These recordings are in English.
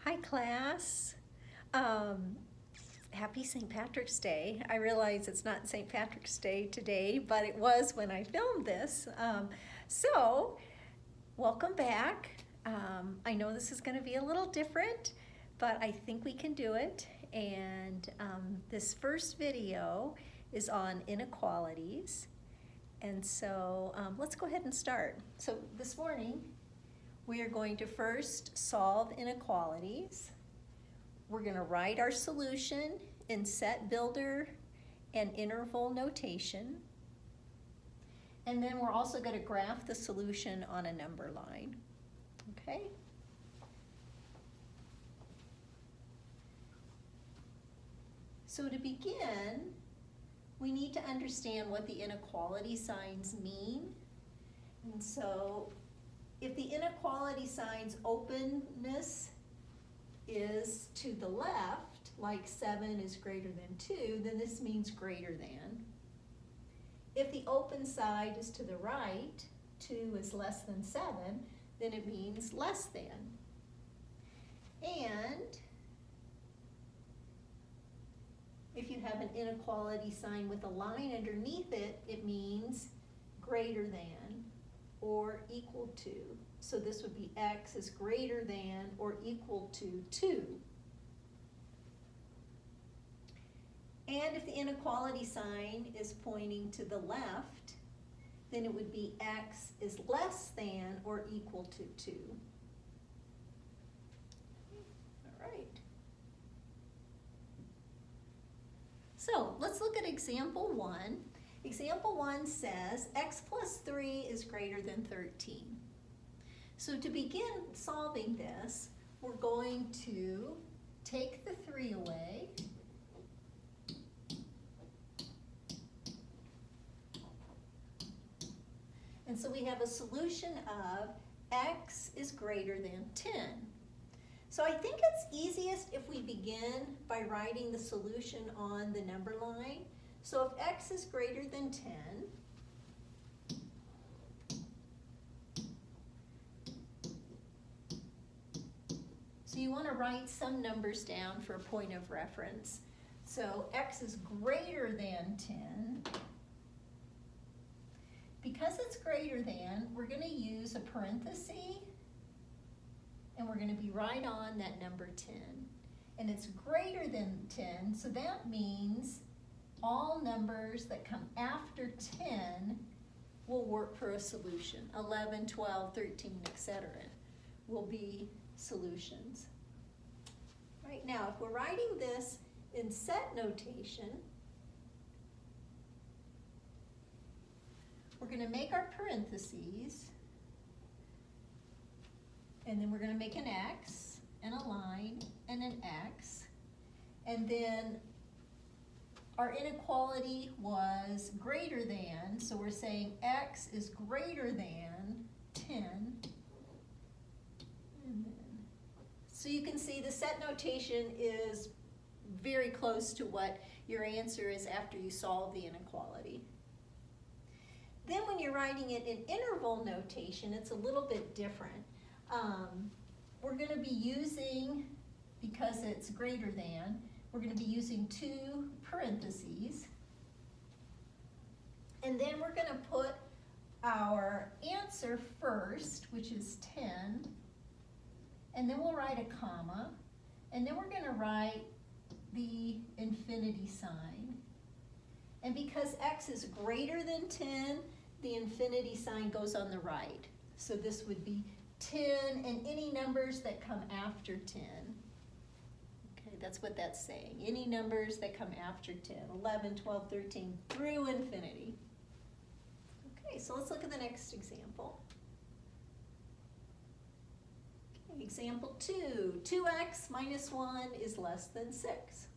Hi, class. Happy St. Patrick's Day. I realize it's not St. Patrick's Day today, but it was when I filmed this. So, welcome back. I know this is going to be a little different, but I think we can do it. And this first video is on inequalities. And so let's go ahead and start. So this morning, we are going to first solve inequalities. We're going to write our solution in set builder and interval notation. And then we're also going to graph the solution on a number line. Okay? So to begin, we need to understand what the inequality signs mean. And so if the inequality sign's openness is to the left, like 7 is greater than 2, then this means greater than. If the open side is to the right, 2 is less than 7, then it means less than. And if you have an inequality sign with a line underneath it, it means greater than or equal to. So this would be x is greater than or equal to 2. And if the inequality sign is pointing to the left, then it would be x is less than or equal to 2. All right. So let's look at example 1. Example 1 says x plus 3 is greater than 13. So to begin solving this, we're going to take the 3 away. And so we have a solution of x is greater than 10. So I think it's easiest if we begin by writing the solution on the number line. So if x is greater than 10, so you want to write some numbers down for a point of reference. So x is greater than 10. Because it's greater than, we're going to use a parenthesis, and we're going to be right on that number 10. And it's greater than 10, so that means all numbers that come after 10 will work for a solution. 11, 12, 13, etc. will be solutions. Right now, if we're writing this in set notation, we're going to make our parentheses, and then we're going to make an X and a line and an X, and then our inequality was greater than, so we're saying X is greater than 10. And then, so you can see the set notation is very close to what your answer is after you solve the inequality. Then when you're writing it in interval notation, it's a little bit different. We're going to be using, because it's greater than, we're going to be using 2 parentheses. And then we're going to put our answer first, which is 10. And then we'll write a comma. And then we're going to write the infinity sign. And because x is greater than 10, the infinity sign goes on the right. So this would be 10 and any numbers that come after 10. Okay, that's what that's saying. Any numbers that come after 10, 11, 12, 13, through infinity. Okay, so let's look at the next example. Okay, example 2, 2x minus 1 is less than 6.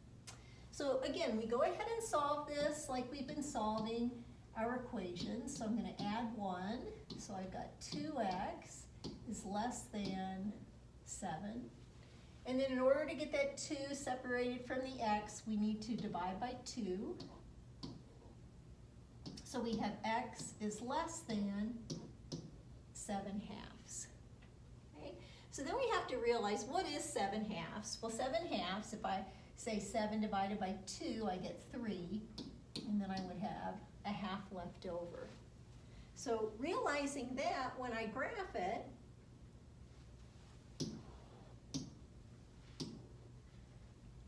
So again, we go ahead and solve this like we've been solving our equations. So I'm going to add 1. So I've got 2x is less than 7. And then in order to get that 2 separated from the x, we need to divide by 2. So we have x is less than 7/2. Okay? So then we have to realize, what is 7/2? Well, 7/2, if I say 7 divided by 2, I get 3, and then I would have a half left over. So realizing that, when I graph it,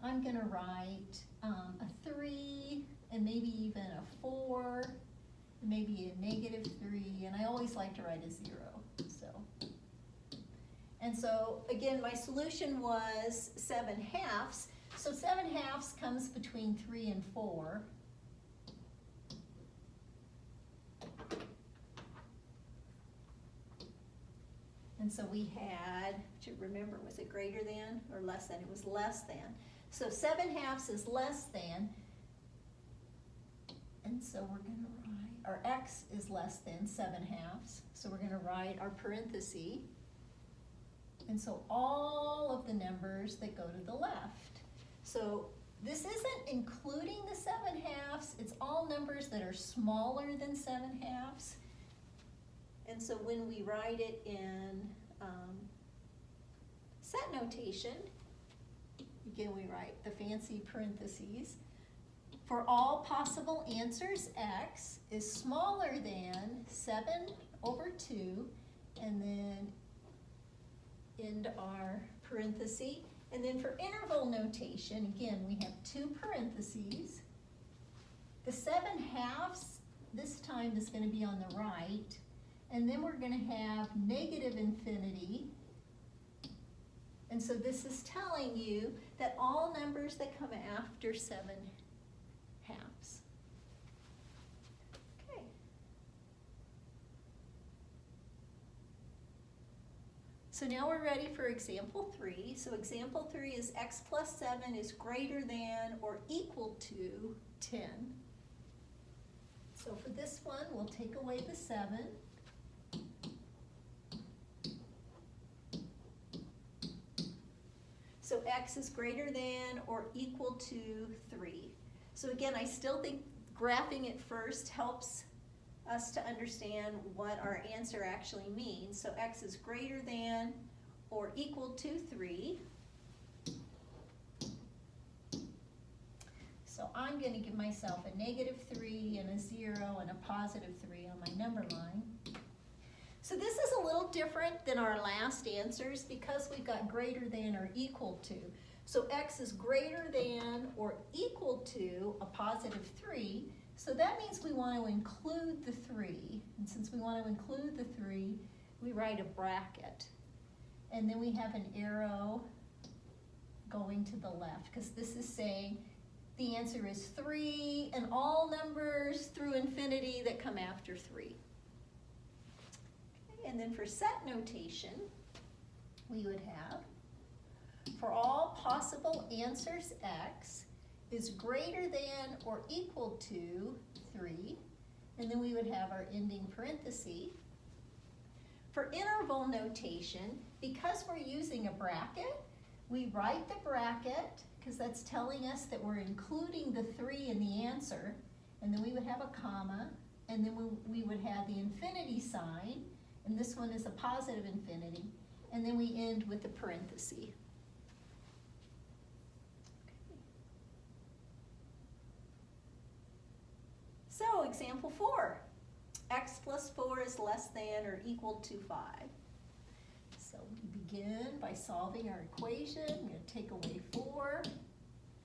I'm going to write a 3, and maybe even a 4, maybe a -3, and I always like to write a 0. And so, again, my solution was 7/2. So 7/2 comes between 3 and 4. And so we had, to remember, was it greater than or less than? It was less than. So 7/2 is less than. And so we're going to write, our x is less than 7/2. So we're going to write our parenthesis. And so all of the numbers that go to the left. So this isn't including the 7/2. It's all numbers that are smaller than 7/2. And so when we write it in set notation, again we write the fancy parentheses. For all possible answers, x is smaller than 7/2, and then end our parenthesis. And then for interval notation, again, we have 2 parentheses. The 7/2 this time is going to be on the right, and then we're going to have -infinity. And so this is telling you that all numbers that come after 7/2. Okay. So now we're ready for example 3. So example 3 is x plus 7 is greater than or equal to 10. So for this one, we'll take away the 7. So x is greater than or equal to 3. So again, I still think graphing it first helps us to understand what our answer actually means. So x is greater than or equal to 3. So I'm going to give myself a -3 and a 0 and a +3 on my number line. So this is a little different than our last answers because we've got greater than or equal to. So x is greater than or equal to a +3. So that means we want to include the 3. And since we want to include the 3, we write a bracket. And then we have an arrow going to the left because this is saying the answer is 3 and all numbers through infinity that come after 3. Okay, and then for set notation, we would have, for all possible answers, x is greater than or equal to 3, and then we would have our ending parenthesis. For interval notation, because we're using a bracket, we write the bracket because that's telling us that we're including the 3 in the answer, and then we would have a comma, and then we would have the infinity sign, and this one is a positive infinity, and then we end with the parenthesis. So, example 4, x plus 4 is less than or equal to 5. So we begin by solving our equation. I'm going to take away 4.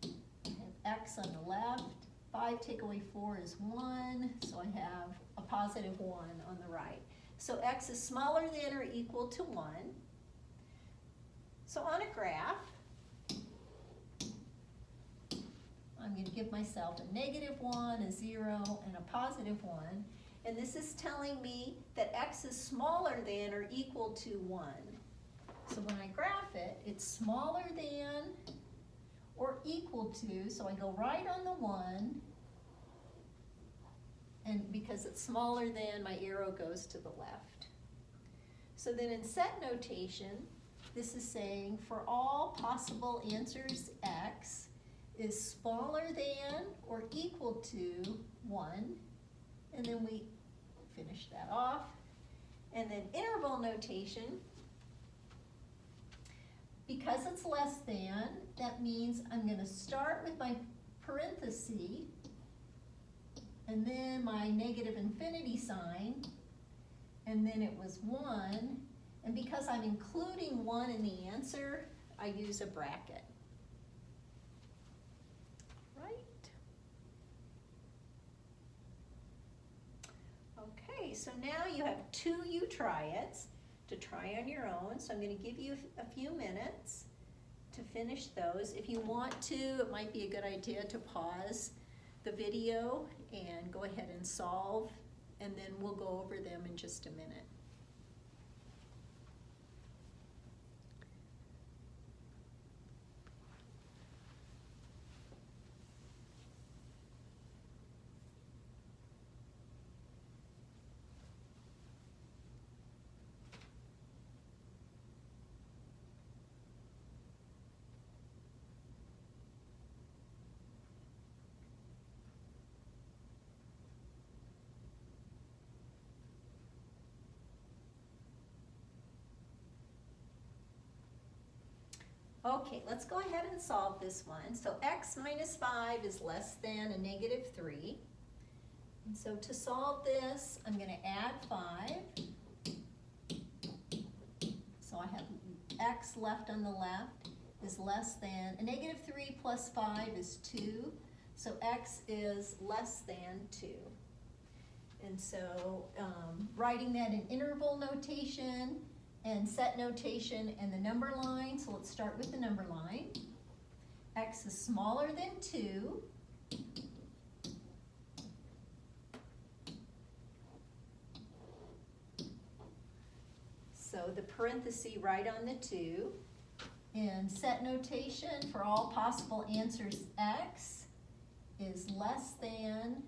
I have x on the left. 5 take away 4 is 1, so I have a +1 on the right. So x is smaller than or equal to 1. So on a graph, I'm going to give myself a -1, a 0, and a +1. And this is telling me that x is smaller than or equal to 1. So when I graph it, it's smaller than or equal to, so I go right on the 1. And because it's smaller than, my arrow goes to the left. So then in set notation, this is saying for all possible answers, x is smaller than or equal to 1, and then we finish that off. And then interval notation, because it's less than, that means I'm going to start with my parenthesis and then my negative infinity sign, and then it was 1, and because I'm including 1 in the answer, I use a bracket. Right? Okay, so now you have 2 you try it's to try on your own, so I'm going to give you a few minutes to finish those. If you want to, it might be a good idea to pause the video and go ahead and solve, and then we'll go over them in just a minute. Okay, let's go ahead and solve this one. So x minus 5 is less than a negative 3. And so to solve this, I'm going to add 5. So I have x left on the left is less than, a negative 3 plus 5 is 2. So x is less than 2. And so writing that in interval notation and set notation and the number line. So let's start with the number line. X is smaller than 2. So the parenthesis right on the 2. In set notation, for all possible answers, x is less than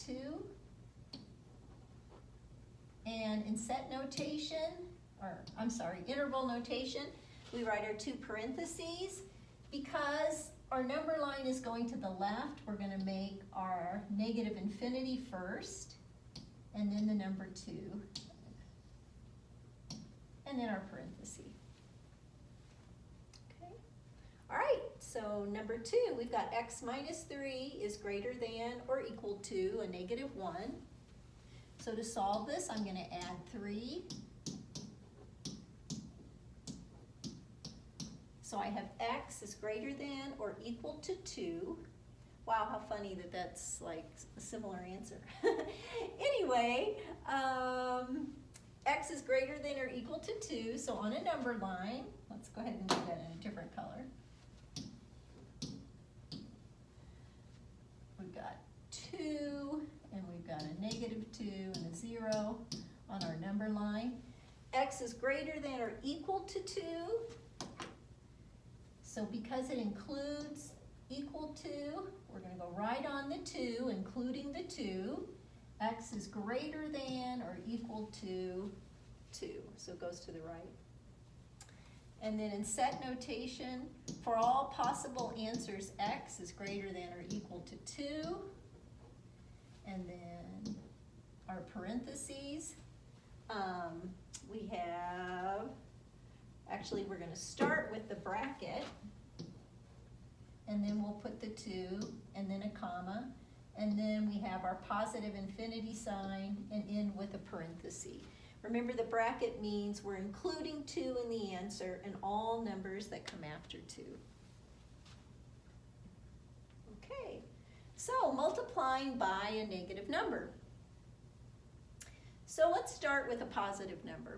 2. And in set notation, interval notation, we write our 2 parentheses. Because our number line is going to the left, we're going to make our negative infinity first, and then the number 2, and then our parenthesis. Okay. All right, so number 2, we've got x minus 3 is greater than or equal to a negative 1. So to solve this, I'm going to add 3. So I have x is greater than or equal to 2. Wow, how funny that that's like a similar answer. Anyway, x is greater than or equal to 2. So on a number line, let's go ahead and do that in a different color. We've got 2, and we've got a negative 2 and a 0 on our number line. X is greater than or equal to 2. So because it includes equal to, we're going to go right on the 2, including the 2. X is greater than or equal to 2. So it goes to the right. And then in set notation, for all possible answers, x is greater than or equal to 2. And then our parentheses, we have, actually we're going to start with the bracket, and then we'll put the 2, and then a comma, and then we have our positive infinity sign, and end with a parenthesis. Remember, the bracket means we're including 2 in the answer and all numbers that come after 2. Okay, so multiplying by a negative number. So let's start with a positive number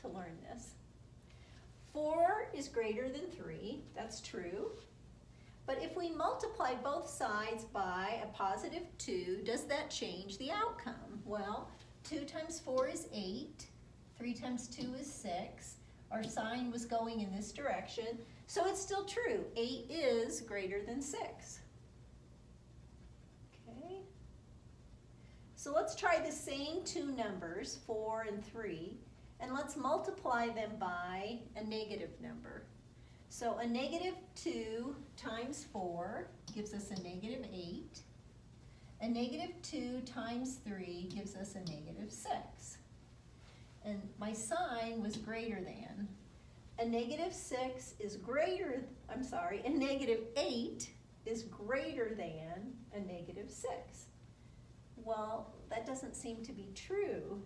to learn this. 4 is greater than 3, that's true. But if we multiply both sides by a positive 2, does that change the outcome? Well, 2 times 4 is 8, 3 times 2 is 6. Our sign was going in this direction, so it's still true. 8 is greater than 6. Okay. So let's try the same 2 numbers, 4 and 3, and let's multiply them by a negative number. So a negative 2 times 4 gives us a negative 8. A negative 2 times 3 gives us a negative 6. And my sign was greater than. a negative 6 is greater, I'm sorry, a negative 8 is greater than a negative 6. Well, that doesn't seem to be true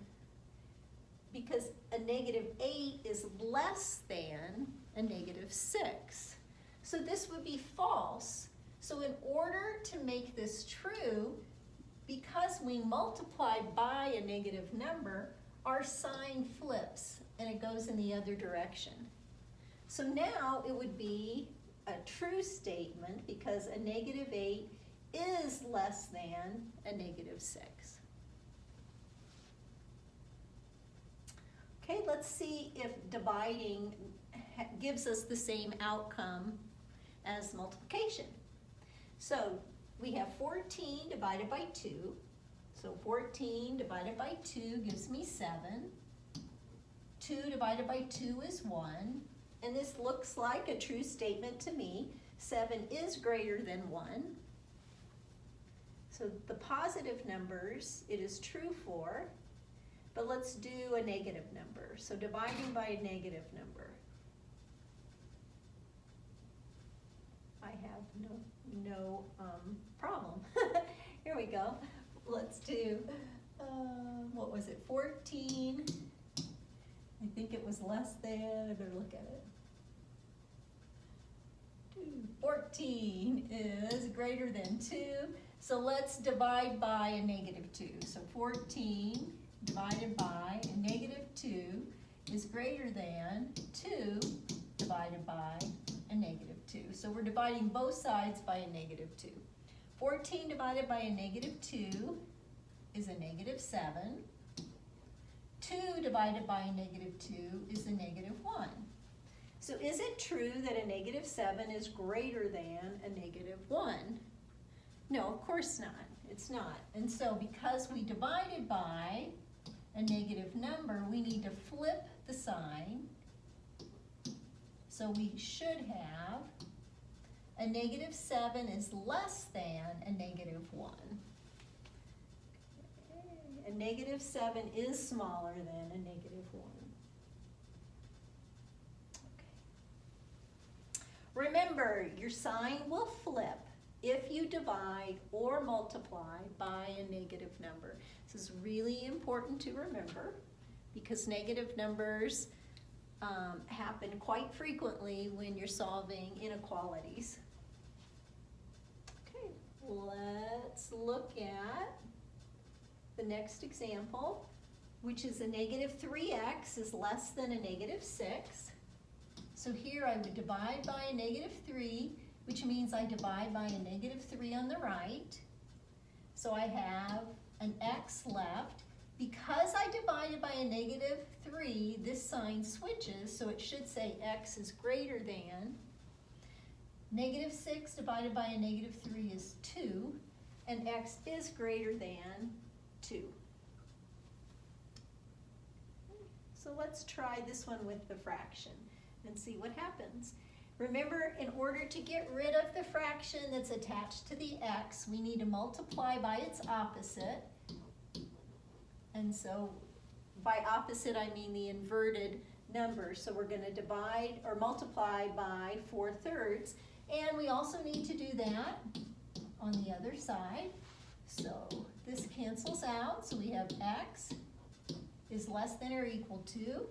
because a negative 8 is less than a negative 6. So this would be false. So in order to make this true, because we multiply by a negative number, our sign flips and it goes in the other direction. So now it would be a true statement because a negative 8 is less than a negative 6. Okay, let's see if dividing gives us the same outcome as multiplication. So we have 14 divided by 2. So 14 divided by 2 gives me 7. 2 divided by 2 is 1. And this looks like a true statement to me. 7 is greater than 1. So the positive numbers, it is true for. But let's do a negative number. So dividing by a negative number. I have no problem. Here we go. Let's do, what was it, 14. I think it was less than, I better look at it. 14 is greater than 2. So let's divide by a negative 2. So 14 divided by a negative 2 is greater than 2 divided by a negative 2. So we're dividing both sides by a negative 2. 14 divided by a negative 2 is a negative 7. 2 divided by a negative 2 is a negative 1. So is it true that a negative 7 is greater than a negative 1? No, of course not. It's not. And so because we divided by a negative number, we need to flip the sign. So we should have a negative 7 is less than a negative 1. Okay. A negative 7 is smaller than a negative 1. Okay. Remember, your sign will flip if you divide or multiply by a negative number. This is really important to remember because negative numbers happen quite frequently when you're solving inequalities. Okay, let's look at the next example, which is a negative 3x is less than a negative 6. So here I would divide by a negative 3, which means I divide by a negative 3 on the right. So I have an x left. Because I divided by a negative 3, this sign switches, so it should say x is greater than. Negative 6 divided by a negative 3 is 2, and x is greater than 2. So let's try this one with the fraction and see what happens. Remember, in order to get rid of the fraction that's attached to the x, we need to multiply by its opposite. And so by opposite, I mean the inverted number. So we're going to divide or multiply by 4/3. And we also need to do that on the other side. So this cancels out. So we have x is less than or equal to.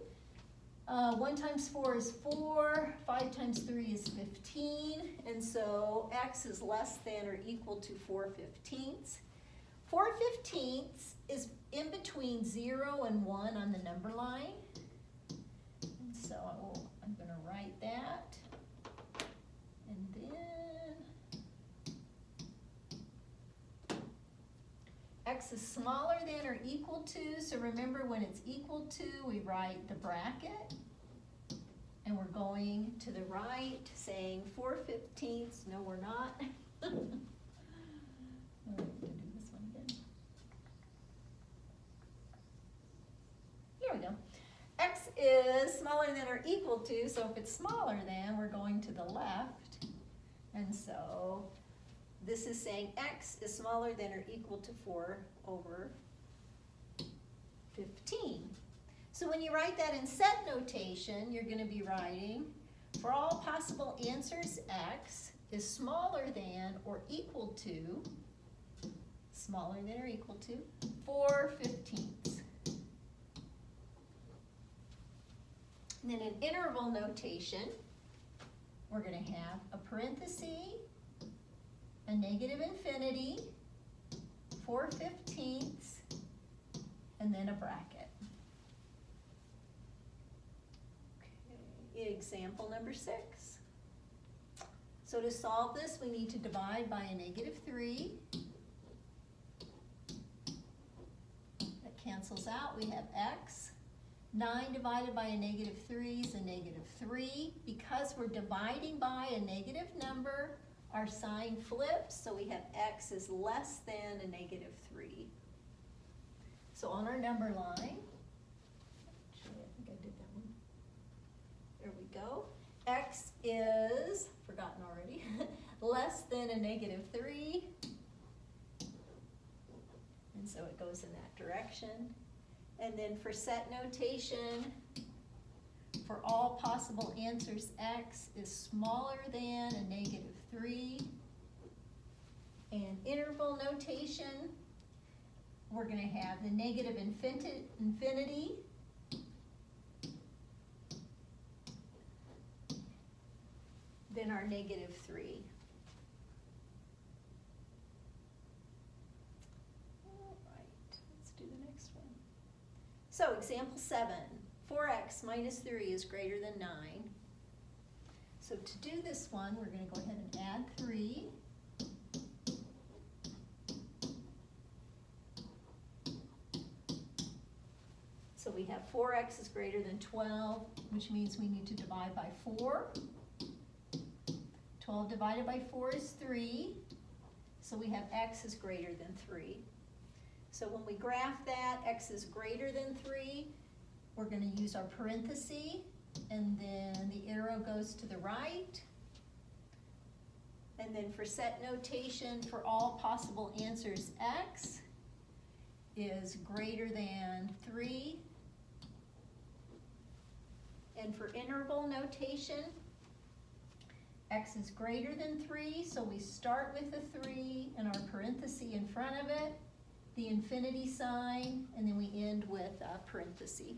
1 times 4 is 4. 5 times 3 is 15. And so x is less than or equal to 4/15. 4/15 is in between 0 and 1 on the number line. And so I'm going to write that. And then x is smaller than or equal to. So remember, when it's equal to, we write the bracket. And we're going to the right, saying 4/15. No, we're not. All right, we're going to do this one again. Here we go. X is smaller than or equal to, so if it's smaller than, we're going to the left. And so this is saying x is smaller than or equal to 4/15. So when you write that in set notation, you're going to be writing, for all possible answers, x is smaller than or equal to, 4/15. And then in interval notation, we're going to have a parenthesis, a negative infinity, 4/15, and then a bracket. Okay. Example number 6. So to solve this, we need to divide by a -3. That cancels out. We have x. 9 divided by a -3 is a -3. Because we're dividing by a negative number, our sign flips, so we have x is less than a -3. So on our number line, actually I think I did that one. There we go. X is, forgotten already, less than a -3. And so it goes in that direction. And then for set notation, for all possible answers, x is smaller than a -3. And interval notation, we're going to have the negative infinity, then our -3. All right, let's do the next one. So example 7, 4x minus 3 is greater than 9. So to do this one, we're going to go ahead and add 3. So we have 4x is greater than 12, which means we need to divide by 4. 12 divided by 4 is 3. So we have x is greater than 3. So when we graph that, x is greater than 3, we're going to use our parenthesis, and then the arrow goes to the right. And then for set notation, for all possible answers, x is greater than 3. And for interval notation, x is greater than 3, so we start with the 3 and our parenthesis in front of it, the infinity sign, and then we end with a parenthesis.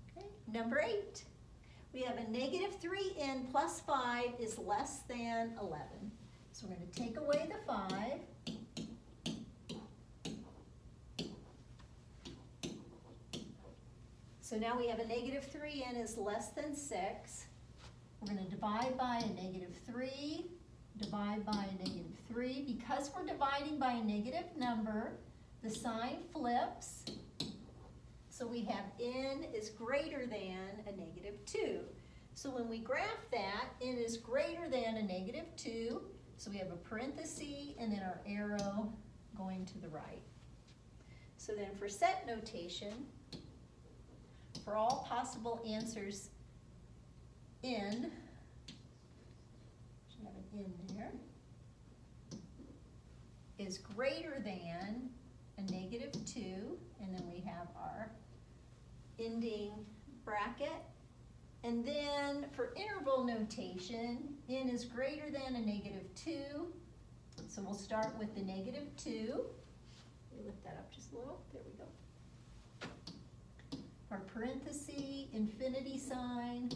Okay, number 8. We have a -3n plus 5 is less than 11. So we're going to take away the 5. So now we have a -3n is less than 6. We're going to divide by a -3, divide by a -3. Because we're dividing by a negative number, the sign flips. So we have n is greater than a -2. So when we graph that, n is greater than a -2. So we have a parenthesis and then our arrow going to the right. So then for set notation, for all possible answers, n, should have an n there, is greater than a -2, and then we have our ending bracket. And then for interval notation, n is greater than a -2, so we'll start with the -2. Let me lift that up just a little, there we go. Our parenthesis, infinity sign,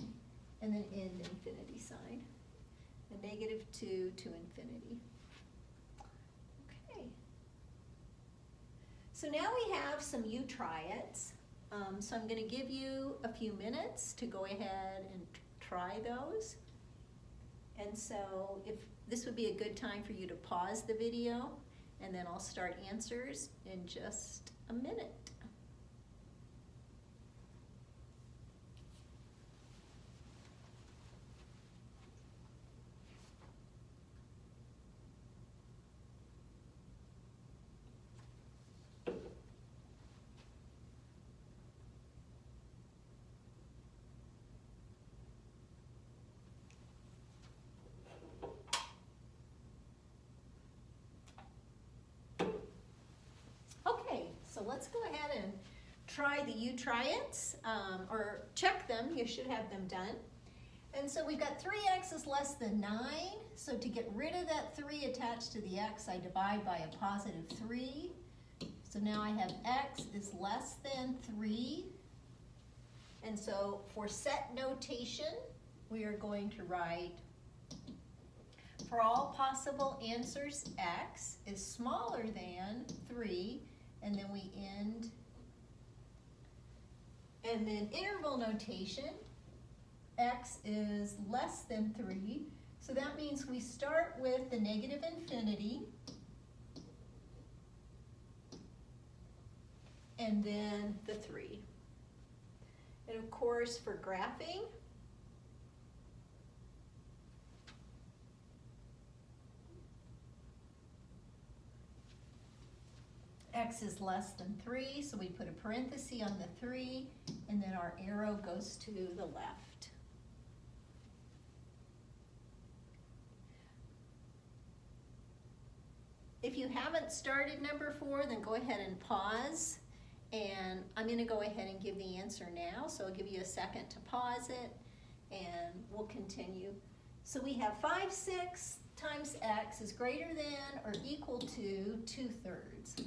and then end infinity sign. The -2 to infinity. Okay. So now we have some you try it's. So I'm going to give you a few minutes to go ahead and try those. And so if this would be a good time for you to pause the video, and then I'll start answers in just a minute. Okay, so let's go ahead and try the you try it's, or check them. You should have them done. And so we've got 3x is less than 9. So to get rid of that 3 attached to the x, I divide by a positive 3. So now I have x is less than 3. And so for set notation, we are going to write, for all possible answers, x is smaller than 3, and then we end. And then interval notation, x is less than 3. So that means we start with the negative infinity, and then the 3. And of course, for graphing, x is less than 3, so we put a parenthesis on the 3, and then our arrow goes to the left. If you haven't started number 4, then go ahead and pause, and I'm going to go ahead and give the answer now, so I'll give you a second to pause it, and we'll continue. So we have 5/6 times x is greater than or equal to 2/3.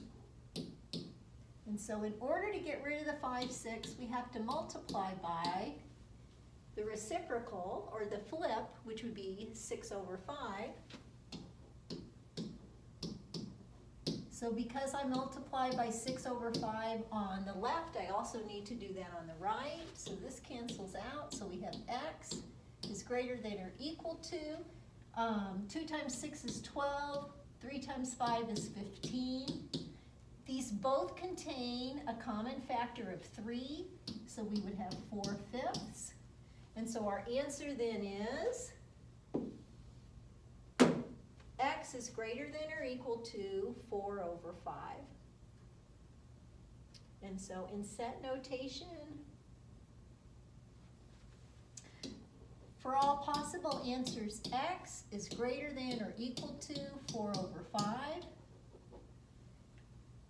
And so in order to get rid of the 5/6, we have to multiply by the reciprocal, or the flip, which would be 6/5. So because I multiply by 6/5 on the left, I also need to do that on the right. So this cancels out. So we have x is greater than or equal to, 2 times 6 is 12, 3 times 5 is 15. These both contain a common factor of 3, so we would have 4/5. And so our answer then is x is greater than or equal to 4/5. And so in set notation, for all possible answers, x is greater than or equal to 4/5.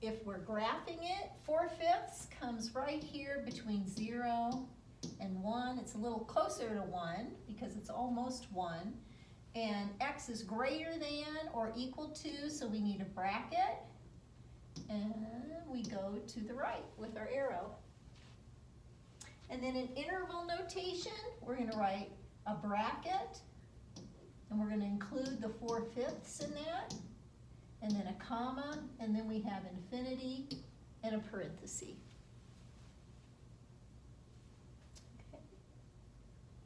If we're graphing it, 4/5 comes right here between 0 and 1. It's a little closer to 1 because it's almost 1. And x is greater than or equal to, so we need a bracket. And we go to the right with our arrow. And then in interval notation, we're going to write a bracket, and we're going to include the 4/5 in that, and then a comma, and then we have infinity and a parenthesis. Okay.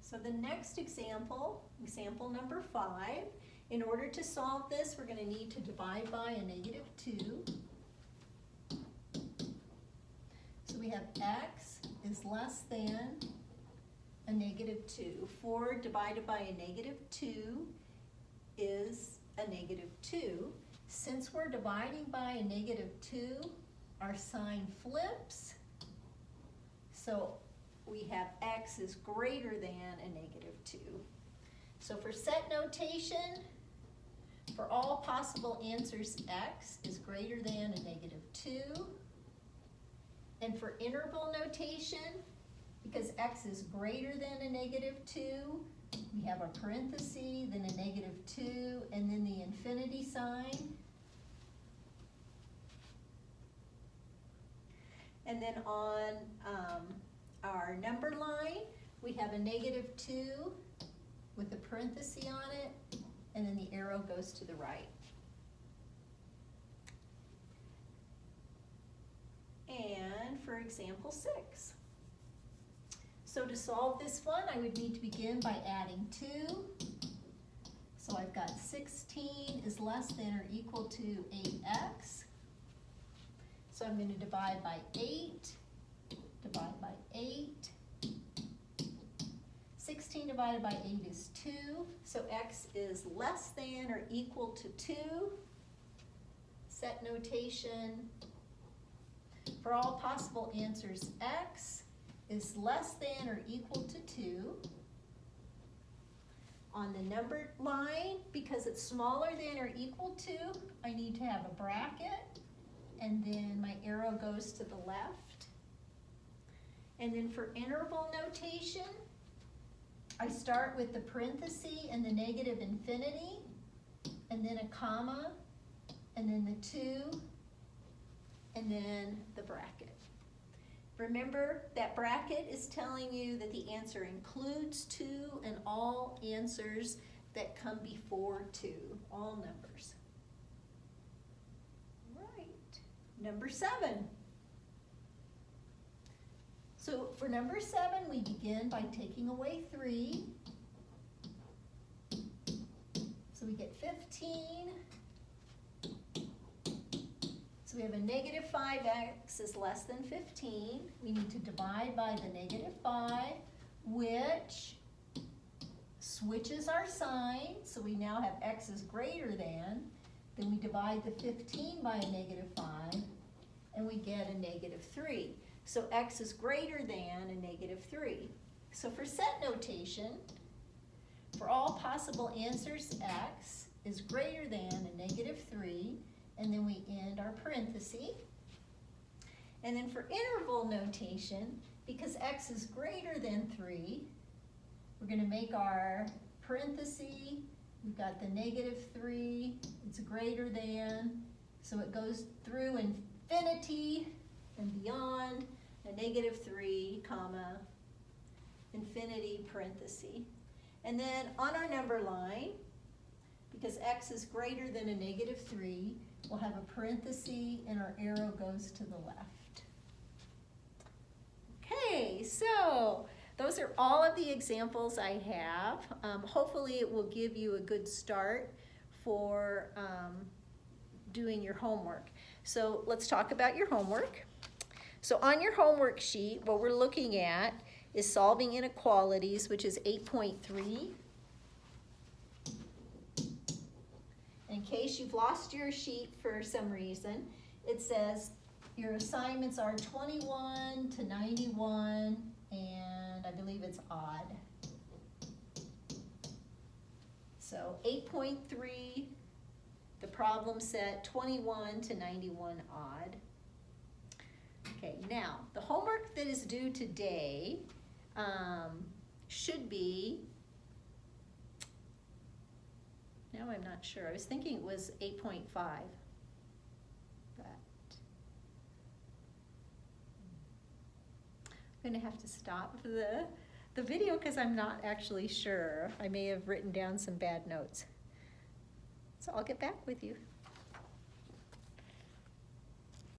So the next example, example number 5, in order to solve this, we're going to need to divide by a -2. So we have x is less than a -2. 4 divided by a -2 is a -2. Since we're dividing by a -2, our sign flips. So we have x is greater than a -2. So for set notation, for all possible answers, x is greater than a -2. And for interval notation, because x is greater than a -2, we have a parenthesis, then a -2, and then the infinity sign. And then on our number line, we have a -2 with a parenthesis on it, and then the arrow goes to the right. And for example 6. So to solve this one, I would need to begin by adding 2. So I've got 16 is less than or equal to 8x. So I'm going to divide by 8, divide by 8. 16 divided by 8 is 2. So x is less than or equal to 2. Set notation. For all possible answers, x is less than or equal to 2. On the numbered line, because it's smaller than or equal to, I need to have a bracket. and then my arrow goes to the left. And then for interval notation, I start with the parenthesis and the negative infinity, and then a comma, and then the 2, and then the bracket. Remember, that bracket is telling you that the answer includes 2 and all answers that come before 2, all numbers. Right, number 7. So for number 7, we begin by taking away 3. So we get 15. So we have a negative 5x is less than 15. We need to divide by the negative 5, which switches our sign. So we now have x is greater than. Then we divide the 15 by a negative 5, and we get a negative 3. So x is greater than a negative 3. So for set notation, for all possible answers, x is greater than a negative 3, and then we end our parenthesis. And then for interval notation, because x is greater than 3, we're going to make our parenthesis. We've got the negative 3, it's greater than, so it goes through infinity and beyond, a negative 3, comma, infinity, parenthesis. And then on our number line, because x is greater than a negative 3, we'll have a parenthesis and our arrow goes to the left. Okay, so those are all of the examples I have. Hopefully it will give you a good start for doing your homework. So let's talk about your homework. So on your homework sheet, what we're looking at is solving inequalities, which is 8.3. In case you've lost your sheet for some reason, it says your assignments are 21 to 91, and I believe it's odd. So 8.3, the problem set 21 to 91 odd. Okay, now the homework that is due today should be, now I'm not sure, I was thinking it was 8.5, but I'm gonna have to stop the video because I'm not actually sure. I may have written down some bad notes. So I'll get back with you.